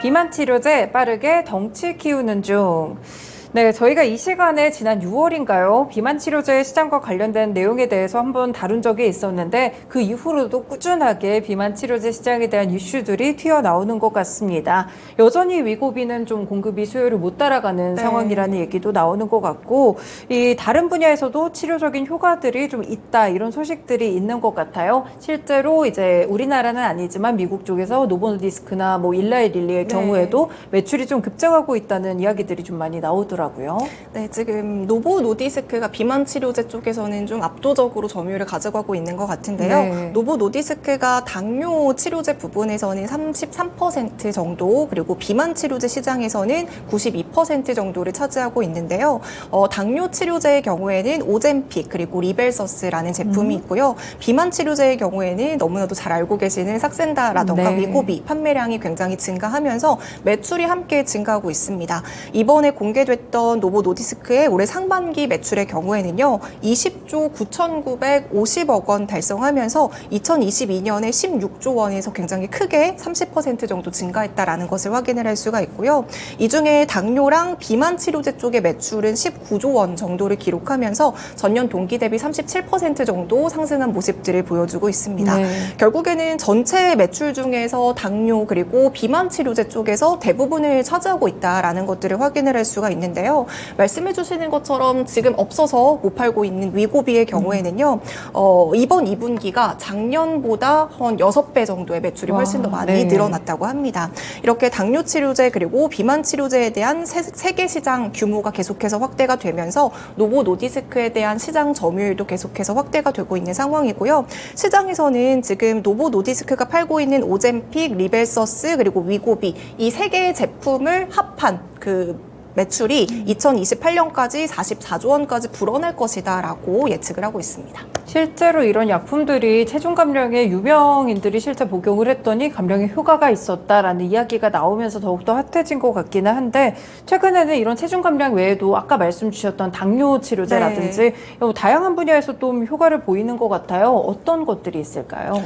비만 치료제 빠르게 덩치 키우는 중. 네, 저희가 이 시간에 지난 6월인가요? 비만 치료제 시장과 관련된 내용에 대해서 한번 다룬 적이 있었는데 그 이후로도 꾸준하게 비만 치료제 시장에 대한 이슈들이 튀어나오는 것 같습니다. 여전히 위고비는 좀 공급이 수요를 못 따라가는 상황이라는 얘기도 나오는 것 같고 이 다른 분야에서도 치료적인 효과들이 좀 있다 이런 소식들이 있는 것 같아요. 실제로 이제 우리나라는 아니지만 미국 쪽에서 노보노디스크나 뭐 일라이 릴리의 경우에도 매출이 좀 급증하고 있다는 이야기들이 좀 많이 나오더라고요. 네, 지금 노보 노디스크가 비만 치료제 쪽에서는 좀 압도적으로 점유율을 가져가고 있는 것 같은데요. 네. 노보 노디스크가 당뇨 치료제 부분에서는 33% 정도, 그리고 비만 치료제 시장에서는 92% 정도를 차지하고 있는데요. 당뇨 치료제의 경우에는 오젬픽 그리고 리벨서스라는 제품이 있고요. 비만 치료제의 경우에는 너무나도 잘 알고 계시는 삭센다라던가 네. 위고비 판매량이 굉장히 증가하면서 매출이 함께 증가하고 있습니다. 이번에 공개됐던 노보 노디스크의 올해 상반기 매출의 경우에는요, 20조 9,950억 원 달성하면서 2022년에 16조 원에서 굉장히 크게 30% 정도 증가했다라는 것을 확인을 할 수가 있고요. 이 중에 당뇨랑 비만 치료제 쪽의 매출은 19조 원 정도를 기록하면서 전년 동기 대비 37% 정도 상승한 모습들을 보여주고 있습니다. 네. 결국에는 전체 매출 중에서 당뇨 그리고 비만 치료제 쪽에서 대부분을 차지하고 있다라는 것들을 확인을 할 수가 있는데요. 말씀해 주시는 것처럼 지금 없어서 못 팔고 있는 위고비의 경우에는요. 이번 2분기가 작년보다 한 6배 정도의 매출이 훨씬 더 많이 늘어났다고 합니다. 이렇게 당뇨 치료제 그리고 비만 치료제에 대한 세계 시장 규모가 계속해서 확대가 되면서 노보 노디스크에 대한 시장 점유율도 계속해서 확대가 되고 있는 상황이고요. 시장에서는 지금 노보 노디스크가 팔고 있는 오젬픽, 리벨서스 그리고 위고비 이 세 개의 제품을 합한 그 매출이 2028년까지 44조 원까지 불어날 것이다라고 예측을 하고 있습니다. 실제로 이런 약품들이 체중 감량에 유명인들이 실제 복용을 했더니 감량에 효과가 있었다라는 이야기가 나오면서 더욱더 핫해진 것 같기는 한데 최근에는 이런 체중 감량 외에도 아까 말씀 주셨던 당뇨 치료제라든지 다양한 분야에서 좀 효과를 보이는 것 같아요. 어떤 것들이 있을까요?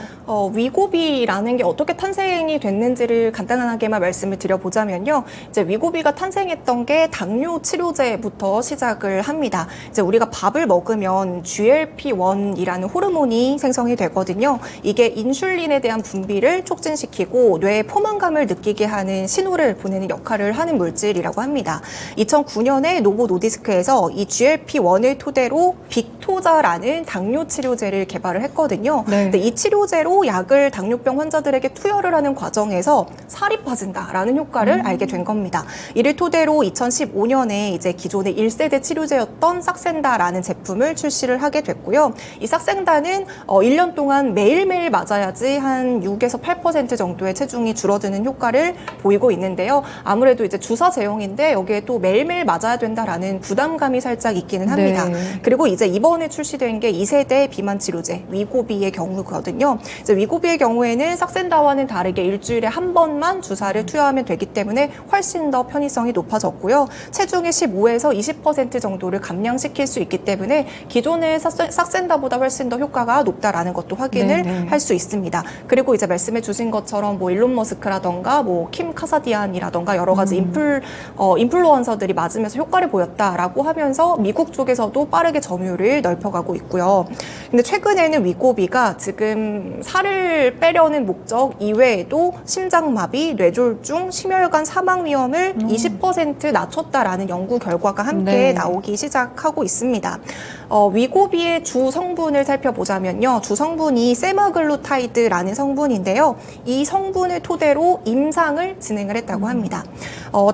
위고비라는 게 어떻게 탄생이 됐는지를 간단하게만 말씀을 드려보자면요. 이제 위고비가 탄생했던 게 당뇨 치료제부터 시작을 합니다. 이제 우리가 밥을 먹으면 GLP-1이라는 호르몬이 생성이 되거든요. 이게 인슐린에 대한 분비를 촉진시키고 뇌에 포만감을 느끼게 하는 신호를 보내는 역할을 하는 물질이라고 합니다. 2009년에 노보 노디스크에서 이 GLP-1을 토대로 빅토자라는 당뇨 치료제를 개발을 했거든요. 근데 이 치료제로 약을 당뇨병 환자들에게 투여를 하는 과정에서 살이 빠진다라는 효과를 알게 된 겁니다. 이를 토대로 2015년에 이제 기존의 1세대 치료제였던 삭센다라는 제품을 출시를 하게 됐고요. 이 삭센다는 1년 동안 매일매일 맞아야지 한 6에서 8% 정도의 체중이 줄어드는 효과를 보이고 있는데요. 아무래도 이제 주사 제형인데 여기에 또 매일매일 맞아야 된다라는 부담감이 살짝 있기는 합니다. 그리고 이제 이번에 출시된 게 2세대 비만 치료제 위고비의 경우거든요. 이제 위고비의 경우에는 삭센다와는 다르게 일주일에 한 번만 주사를 투여하면 되기 때문에 훨씬 더 편의성이 높아졌고요. 체중의 15에서 20% 정도를 감량시킬 수 있기 때문에 기존의 삭센다보다 훨씬 더 효과가 높다라는 것도 확인을 할 수 있습니다. 그리고 이제 말씀해 주신 것처럼 뭐 일론 머스크라던가 뭐 킴 카사디안이라던가 여러 가지 인플루언서들이 맞으면서 효과를 보였다라고 하면서 미국 쪽에서도 빠르게 점유율을 넓혀가고 있고요. 근데 최근에는 위고비가 지금 살을 빼려는 목적 이외에도 심장마비, 뇌졸중, 심혈관 사망 위험을 20% 낮췄다라는 연구 결과가 함께 나오기 시작하고 있습니다. 위고비의 주 성분을 살펴보자면요. 주 성분이 세마글루타이드라는 성분인데요. 이 성분을 토대로 임상을 진행을 했다고 합니다.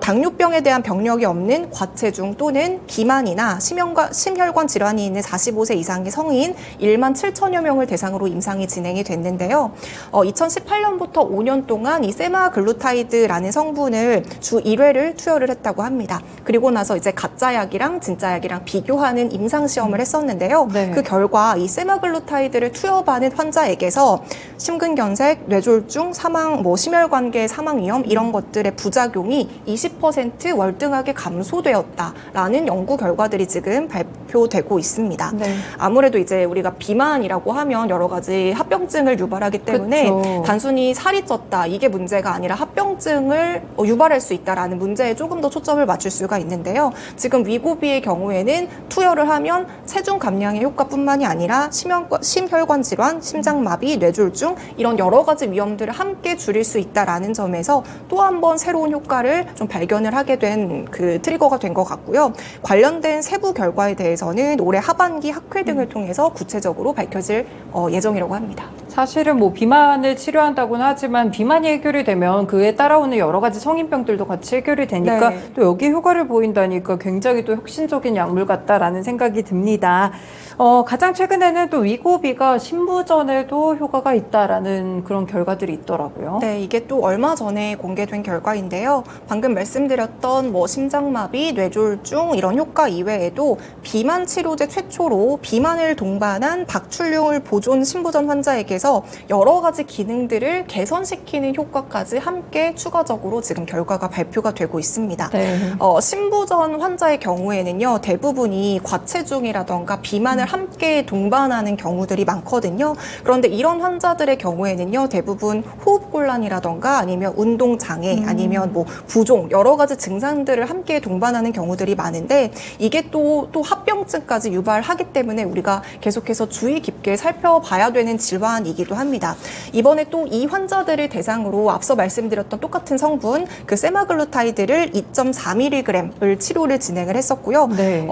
당뇨병에 대한 병력이 없는 과체중 또는 비만이나 심혈관 질환이 있는 45세 이상의 성인 1만 7천여 명을 대상으로 임상이 진행이 됐는데요. 2018년부터 5년 동안 이 세마글루타이드라는 성분을 주 1회를 투여를 했다고 합니다. 그리고 나서 이제 가짜 약이랑 진짜 약이랑 비교하는 임상 시험을 했었는데요. 그 결과 이 세마글루타이드를 투여받은 환자에게서 심근경색, 뇌졸중, 사망, 심혈관계 사망 위험 이런 것들의 부작용이 20% 월등하게 감소되었다라는 연구 결과들이 지금 발표되고 있습니다. 네. 아무래도 이제 우리가 비만이라고 하면 여러 가지 합병증을 유발하기 때문에 그쵸. 단순히 살이 쪘다 이게 문제가 아니라 합병증을 유발할 수 있다라는 문제에 조금 더 초점을 맞출 수가 있는데요. 지금 위고비의 경우에는 투여를 하면 체중 감량의 효과뿐만이 아니라 심혈관 질환, 심장마비, 뇌졸중 이런 여러 가지 위험들을 함께 줄일 수 있다라는 점에서 또 한 번 새로운 효과를 좀 발견을 하게 된 그 트리거가 된 것 같고요. 관련된 세부 결과에 대해서는 올해 하반기 학회 등을 통해서 구체적으로 밝혀질 예정이라고 합니다. 사실은 뭐 비만을 치료한다고는 하지만 비만이 해결이 되면 그에 따라오는 여러 가지 성인병들도 같이 해결이 되니까 네. 또 여기 효과를 보인다니까 굉장히 또 혁신적인 약물 같다라는 생각이 듭니다. 가장 최근에는 또 위고비가 신부전에도 효과가 있다라는 그런 결과들이 있더라고요. 네, 이게 또 얼마 전에 공개된 결과인데요. 방금 말씀드렸던 뭐 심장마비, 뇌졸중 이런 효과 이외에도 비만 치료제 최초로 비만을 동반한 박출륨을 보존 신부전 환자에게서 여러 가지 기능들을 개선시키는 효과까지 함께 추가적으로 지금 결과가 발표가 되고 있습니다. 네. 신부전 환자의 경우에는요, 대부분이 과체중이라던가 비만을 함께 동반하는 경우들이 많거든요. 그런데 이런 환자들의 경우에는요, 대부분 호흡곤란이라던가 아니면 운동장애 아니면 뭐 부종 여러 가지 증상들을 함께 동반하는 경우들이 많은데 이게 또 합병증까지 유발하기 때문에 우리가 계속해서 주의 깊게 살펴봐야 되는 질환이기도 합니다. 이번에 또 이 환자들을 대상으로 앞서 말씀드렸던 똑같은 성분 그 세마글루타이드를 2.4mg을 치료를 진행을 했었고요. 네.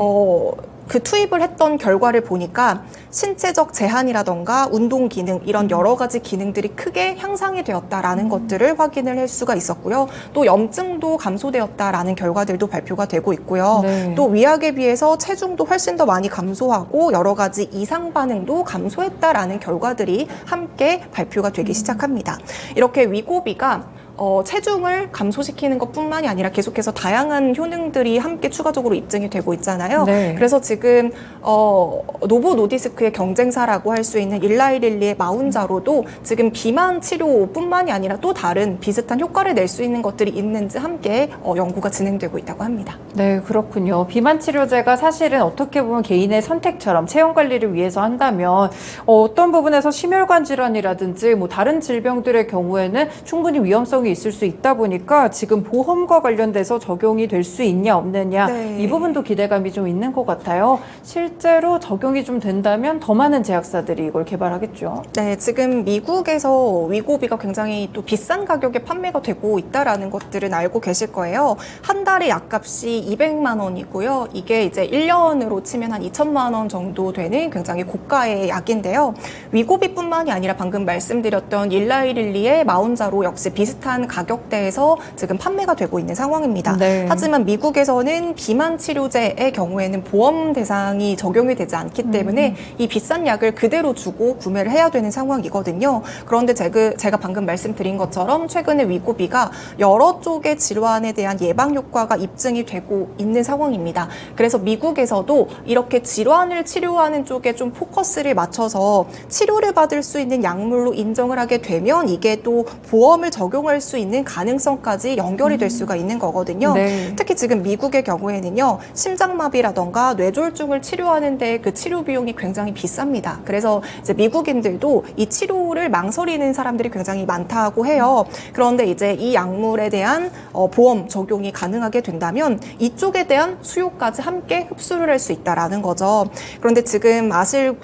그 투입을 했던 결과를 보니까 신체적 제한이라던가 운동 기능 이런 여러 가지 기능들이 크게 향상이 되었다라는 것들을 확인을 할 수가 있었고요. 또 염증도 감소되었다라는 결과들도 발표가 되고 있고요. 네. 또 위약에 비해서 체중도 훨씬 더 많이 감소하고 여러 가지 이상 반응도 감소했다라는 결과들이 함께 발표가 되기 시작합니다. 이렇게 위고비가 체중을 감소시키는 것뿐만이 아니라 계속해서 다양한 효능들이 함께 추가적으로 입증이 되고 있잖아요. 네. 그래서 지금 노보 노디스크의 경쟁사라고 할 수 있는 일라이릴리의 마운자로도 지금 비만 치료뿐만이 아니라 또 다른 비슷한 효과를 낼 수 있는 것들이 있는지 함께 연구가 진행되고 있다고 합니다. 네, 그렇군요. 비만 치료제가 사실은 어떻게 보면 개인의 선택처럼 체형 관리를 위해서 한다면 어떤 부분에서 심혈관 질환이라든지 뭐 다른 질병들의 경우에는 충분히 위험성이 있을 수 있다 보니까 지금 보험과 관련돼서 적용이 될 수 있냐 없느냐 네. 이 부분도 기대감이 좀 있는 것 같아요. 실제로 적용이 좀 된다면 더 많은 제약사들이 이걸 개발하겠죠. 네, 지금 미국에서 위고비가 굉장히 또 비싼 가격에 판매가 되고 있다라는 것들은 알고 계실 거예요. 한 달에 약값이 200만 원이고요. 이게 이제 1년으로 치면 한 2천만 원 정도 되는 굉장히 고가의 약인데요. 위고비뿐만이 아니라 방금 말씀드렸던 일라이릴리의 마운자로 역시 비슷한 가격대에서 지금 판매가 되고 있는 상황입니다. 네. 하지만 미국에서는 비만 치료제의 경우에는 보험 대상이 적용이 되지 않기 때문에 이 비싼 약을 그대로 주고 구매를 해야 되는 상황이거든요. 그런데 제가 방금 말씀드린 것처럼 최근에 위고비가 여러 쪽의 질환에 대한 예방 효과가 입증이 되고 있는 상황입니다. 그래서 미국에서도 이렇게 질환을 치료하는 쪽에 좀 포커스를 맞춰서 치료를 받을 수 있는 약물로 인정을 하게 되면 이게 또 보험을 적용할 수 있는 가능성까지 연결이 될 수가 있는 거거든요. 네. 특히 지금 미국의 경우에는요, 심장마비라던가 뇌졸중을 치료하는데 그 치료 비용이 굉장히 비쌉니다. 그래서 이제 미국인들도 이 치료를 망설이는 사람들이 굉장히 많다고 해요. 그런데 이제 이 약물에 대한 보험 적용이 가능하게 된다면 이쪽에 대한 수요까지 함께 흡수를 할 수 있다라는 거죠. 그런데 지금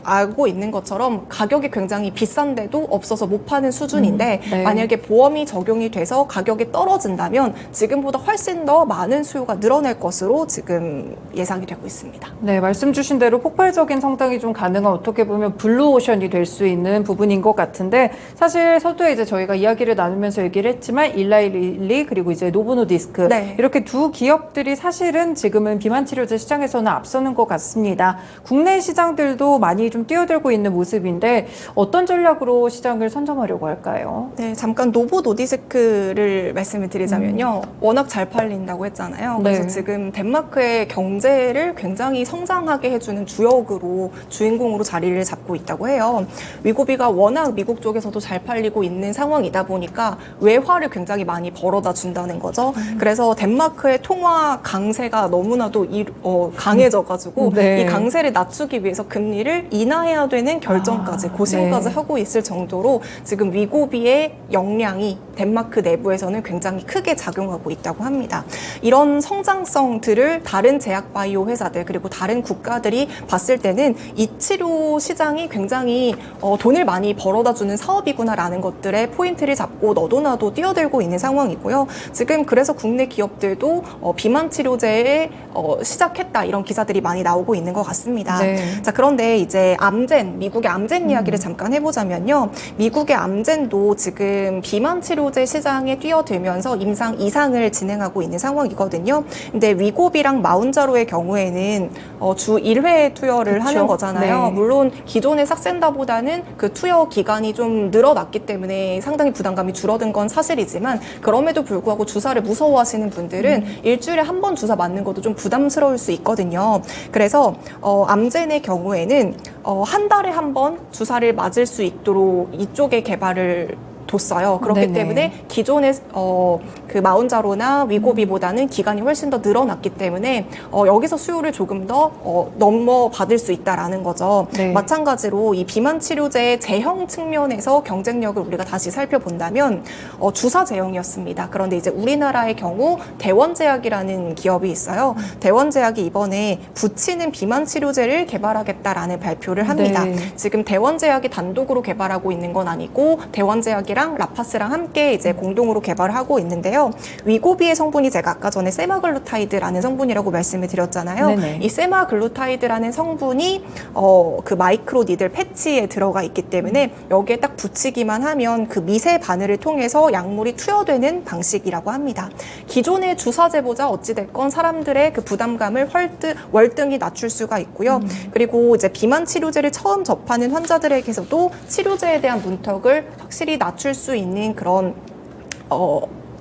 알고 있는 것처럼 가격이 굉장히 비싼데도 없어서 못 파는 수준인데 네. 만약에 보험이 적용이 돼서 가격이 떨어진다면 지금보다 훨씬 더 많은 수요가 늘어날 것으로 지금 예상이 되고 있습니다. 네, 말씀 주신 대로 폭발적인 성장이 좀 가능한 어떻게 보면 블루오션이 될 수 있는 부분인 것 같은데 사실 서두에 이제 저희가 이야기를 나누면서 얘기를 했지만 일라이릴리 그리고 이제 노보노디스크 네. 이렇게 두 기업들이 사실은 지금은 비만 치료제 시장에서는 앞서는 것 같습니다. 국내 시장들도 많이 좀 뛰어들고 있는 모습인데 어떤 전략으로 시장을 선점하려고 할까요? 네, 잠깐 노보 노디스크 덴마크를 말씀을 드리자면요. 워낙 잘 팔린다고 했잖아요. 그래서 네. 지금 덴마크의 경제를 굉장히 성장하게 해주는 주역으로, 주인공으로 자리를 잡고 있다고 해요. 위고비가 워낙 미국 쪽에서도 잘 팔리고 있는 상황이다 보니까 외화를 굉장히 많이 벌어다 준다는 거죠. 그래서 덴마크의 통화 강세가 너무나도 강해져가지고 네. 이 강세를 낮추기 위해서 금리를 인하해야 되는 결정까지, 고심까지 네. 하고 있을 정도로 지금 위고비의 역량이 덴마크 내부에서는 굉장히 크게 작용하고 있다고 합니다. 이런 성장성들을 다른 제약 바이오 회사들 그리고 다른 국가들이 봤을 때는 이 치료 시장이 굉장히 돈을 많이 벌어다 주는 사업이구나라는 것들에 포인트를 잡고 너도나도 뛰어들고 있는 상황이고요. 지금 그래서 국내 기업들도 비만 치료제에 시작했다 이런 기사들이 많이 나오고 있는 것 같습니다. 네. 자, 그런데 이제 암젠, 미국의 암젠 이야기를 잠깐 해보자면요. 미국의 암젠도 지금 비만 치료제 시장에 뛰어들면서 임상 2상을 진행하고 있는 상황이거든요. 근데 위고비랑 마운자로의 경우에는 주 1회 투여를 그쵸? 하는 거잖아요. 네. 물론 기존의 삭센다보다는 그 투여 기간이 좀 늘어났기 때문에 상당히 부담감이 줄어든 건 사실이지만 그럼에도 불구하고 주사를 무서워하시는 분들은 일주일에 한 번 주사 맞는 것도 좀 부담스러울 수 있거든요. 그래서 암젠의 경우에는 한 달에 한 번 주사를 맞을 수 있도록 이쪽에 개발을 뒀어요. 그렇기 네네. 때문에 기존의 그 마운자로나 위고비보다는 기간이 훨씬 더 늘어났기 때문에 여기서 수요를 조금 더 넘어받을 수 있다라는 거죠. 네. 마찬가지로 이 비만 치료제의 제형 측면에서 경쟁력을 우리가 다시 살펴본다면 주사 제형이었습니다. 그런데 이제 우리나라의 경우 대원제약이라는 기업이 있어요. 대원제약이 이번에 붙이는 비만 치료제를 개발하겠다라는 발표를 합니다. 네. 지금 대원제약이 단독으로 개발하고 있는 건 아니고 대원제약이랑 라파스랑 함께 이제 공동으로 개발을 하고 있는데요. 위고비의 성분이 제가 아까 전에 세마글루타이드라는 성분이라고 말씀을 드렸잖아요. 네네. 이 세마글루타이드라는 성분이 그 마이크로 니들 패치에 들어가 있기 때문에 여기에 딱 붙이기만 하면 그 미세 바늘을 통해서 약물이 투여되는 방식이라고 합니다. 기존의 주사제보다 어찌됐건 사람들의 그 부담감을 월등히 낮출 수가 있고요. 그리고 이제 비만 치료제를 처음 접하는 환자들에게서도 치료제에 대한 문턱을 확실히 낮출 수 있는 그런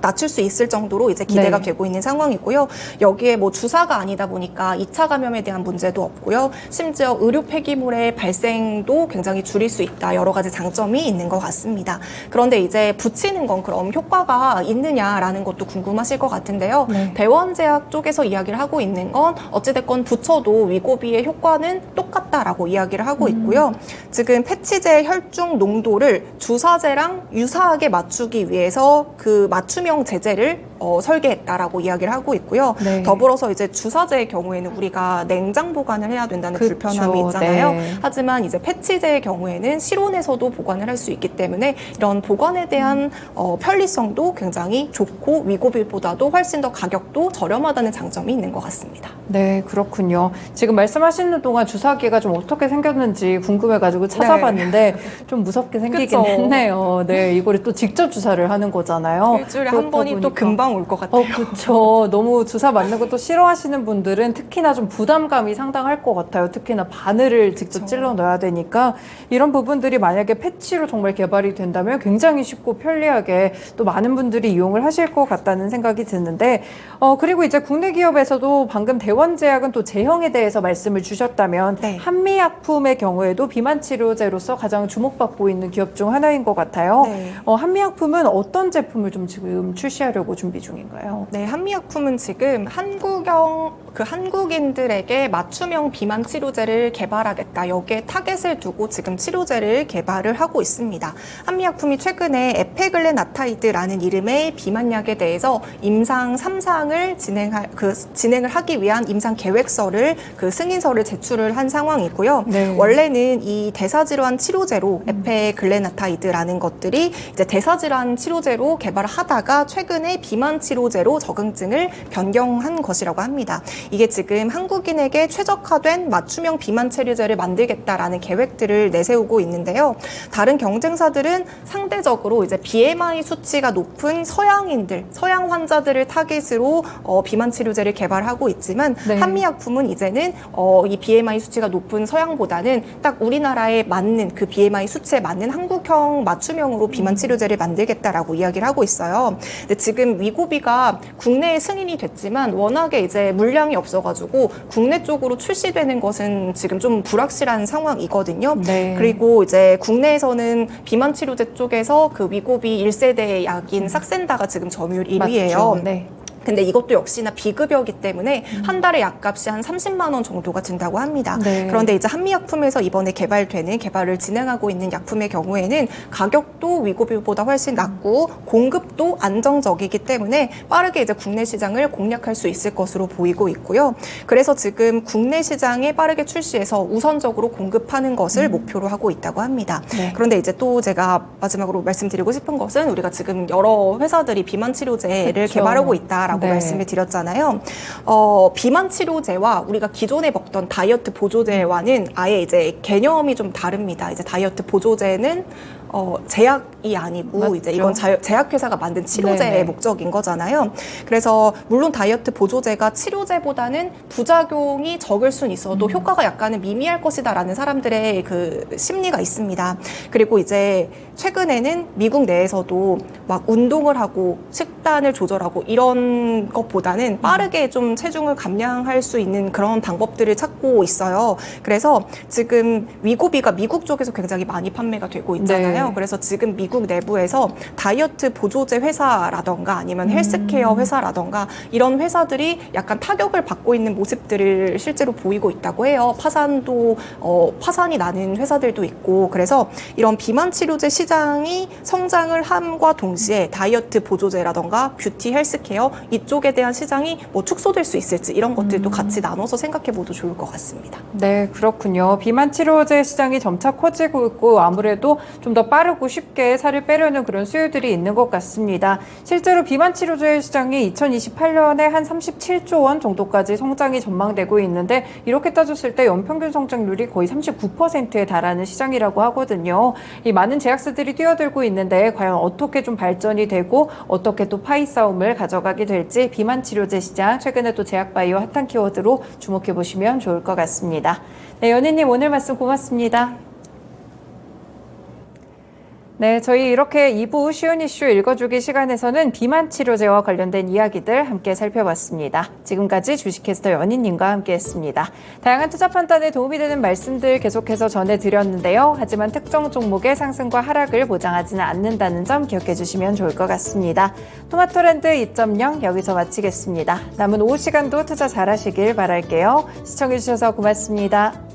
낮출 수 있을 정도로 이제 기대가 네. 되고 있는 상황이고요. 여기에 뭐 주사가 아니다 보니까 2차 감염에 대한 문제도 없고요. 심지어 의료 폐기물의 발생도 굉장히 줄일 수 있다. 여러 가지 장점이 있는 것 같습니다. 그런데 이제 붙이는 건 그럼 효과가 있느냐라는 것도 궁금하실 것 같은데요. 네. 대원제약 쪽에서 이야기를 하고 있는 건 어찌됐건 붙여도 위고비의 효과는 똑같다라고 이야기를 하고 있고요. 지금 패치제 혈중 농도를 주사제랑 유사하게 맞추기 위해서 그 맞춤형 제제를 설계했다라고 이야기를 하고 있고요. 네. 더불어서 이제 주사제의 경우에는 우리가 냉장 보관을 해야 된다는 그쵸. 불편함이 있잖아요. 네. 하지만 이제 패치제의 경우에는 실온에서도 보관을 할 수 있기 때문에 이런 보관에 대한 편리성도 굉장히 좋고 위고비보다도 훨씬 더 가격도 저렴하다는 장점이 있는 것 같습니다. 네, 그렇군요. 지금 말씀하시는 동안 주사기가 좀 어떻게 생겼는지 궁금해가지고 찾아봤는데 좀 무섭게 생기긴 그쵸. 했네요. 네, 이거를 또 직접 주사를 하는 거잖아요. 일주일에 한 그렇다 번이 또 보니까. 금방 올 것 같아요. 그렇죠. 너무 주사 맞는 것도 싫어하시는 분들은 특히나 좀 부담감이 상당할 것 같아요. 특히나 바늘을 직접 찔러 넣어야 되니까 이런 부분들이 만약에 패치로 정말 개발이 된다면 굉장히 쉽고 편리하게 또 많은 분들이 이용을 하실 것 같다는 생각이 드는데 그리고 이제 국내 기업에서도 방금 대원제약은 또 제형에 대해서 말씀을 주셨다면 네. 한미약품의 경우에도 비만 치료제로서 가장 주목받고 있는 기업 중 하나인 것 같아요. 네. 한미약품은 어떤 제품을 좀 지금 출시하려고 준비 중인가요? 네, 한미약품은 지금 한국인들에게 맞춤형 비만 치료제를 개발하겠다. 여기에 타겟을 두고 지금 치료제를 개발을 하고 있습니다. 한미약품이 최근에 에페글레나타이드라는 이름의 비만약에 대해서 임상 3상을 진행을 하기 위한 임상 계획서를 승인서를 제출을 한 상황이고요. 네. 원래는 이 대사질환 치료제로 에페글레나타이드라는 것들이 이제 대사질환 치료제로 개발을 하다가 최근에 비만 치료제로 적응증을 변경한 것이라고 합니다. 이게 지금 한국인에게 최적화된 맞춤형 비만 치료제를 만들겠다라는 계획들을 내세우고 있는데요. 다른 경쟁사들은 상대적으로 이제 BMI 수치가 높은 서양인들, 서양 환자들을 타깃으로 비만 치료제를 개발하고 있지만 네. 한미약품은 이제는 이 BMI 수치가 높은 서양보다는 딱 우리나라에 맞는 그 BMI 수치에 맞는 한국형 맞춤형으로 비만 치료제를 만들겠다라고 이야기를 하고 있어요. 근데 지금 위고비가 국내에 승인이 됐지만 워낙에 이제 물량이 없어가지고 국내 쪽으로 출시되는 것은 지금 좀 불확실한 상황이거든요. 네. 그리고 이제 국내에서는 비만 치료제 쪽에서 그 위고비 1세대 약인 삭센다가 지금 점유율 1위예요. 맞죠. 네. 근데 이것도 역시나 비급여기 때문에 한 달에 약값이 한 30만 원 정도가 든다고 합니다. 네. 그런데 이제 한미약품에서 이번에 개발을 진행하고 있는 약품의 경우에는 가격도 위고비보다 훨씬 낮고 공급도 안정적이기 때문에 빠르게 이제 국내 시장을 공략할 수 있을 것으로 보이고 있고요. 그래서 지금 국내 시장에 빠르게 출시해서 우선적으로 공급하는 것을 목표로 하고 있다고 합니다. 네. 그런데 이제 또 제가 마지막으로 말씀드리고 싶은 것은 우리가 지금 여러 회사들이 비만 치료제를 그렇죠. 개발하고 있다라고 네. 말씀을 드렸잖아요. 비만 치료제와 우리가 기존에 먹던 다이어트 보조제와는 아예 이제 개념이 좀 다릅니다. 이제 다이어트 보조제는 제약이 아니고 맞죠. 이제 이건 제약회사가 만든 치료제의 네네. 목적인 거잖아요. 그래서 물론 다이어트 보조제가 치료제보다는 부작용이 적을 수는 있어도 효과가 약간은 미미할 것이다라는 사람들의 그 심리가 있습니다. 그리고 이제 최근에는 미국 내에서도 막 운동을 하고 식단을 조절하고 이런 것보다는 빠르게 좀 체중을 감량할 수 있는 그런 방법들을 찾고 있어요. 그래서 지금 위고비가 미국 쪽에서 굉장히 많이 판매가 되고 있잖아요. 네. 그래서 지금 미국 내부에서 다이어트 보조제 회사라던가 아니면 헬스케어 회사라던가 이런 회사들이 약간 타격을 받고 있는 모습들을 실제로 보이고 있다고 해요. 파산이 나는 회사들도 있고 그래서 이런 비만 치료제 시장이 성장을 함과 동시에 다이어트 보조제라던가 뷰티 헬스케어 이쪽에 대한 시장이 뭐 축소될 수 있을지 이런 것들도 같이 나눠서 생각해봐도 좋을 것 같습니다. 네, 그렇군요. 비만 치료제 시장이 점차 커지고 있고 아무래도 좀 더 빠르고 쉽게 살을 빼려는 그런 수요들이 있는 것 같습니다. 실제로 비만 치료제 시장이 2028년에 한 37조 원 정도까지 성장이 전망되고 있는데 이렇게 따졌을 때 연평균 성장률이 거의 39%에 달하는 시장이라고 하거든요. 이 많은 제약사들이 뛰어들고 있는데 과연 어떻게 좀 발전이 되고 어떻게 또 파이 싸움을 가져가게 될지 비만 치료제 시장 최근에 또 제약바이오 핫한 키워드로 주목해 보시면 좋을 것 같습니다. 네, 연희님 오늘 말씀 고맙습니다. 네, 저희 이렇게 2부 쉬운 이슈 읽어주기 시간에서는 비만 치료제와 관련된 이야기들 함께 살펴봤습니다. 지금까지 주식캐스터 연희님과 함께했습니다. 다양한 투자 판단에 도움이 되는 말씀들 계속해서 전해드렸는데요. 하지만 특정 종목의 상승과 하락을 보장하지는 않는다는 점 기억해 주시면 좋을 것 같습니다. 토마토랜드 2.0 여기서 마치겠습니다. 남은 오후 시간도 투자 잘하시길 바랄게요. 시청해 주셔서 고맙습니다.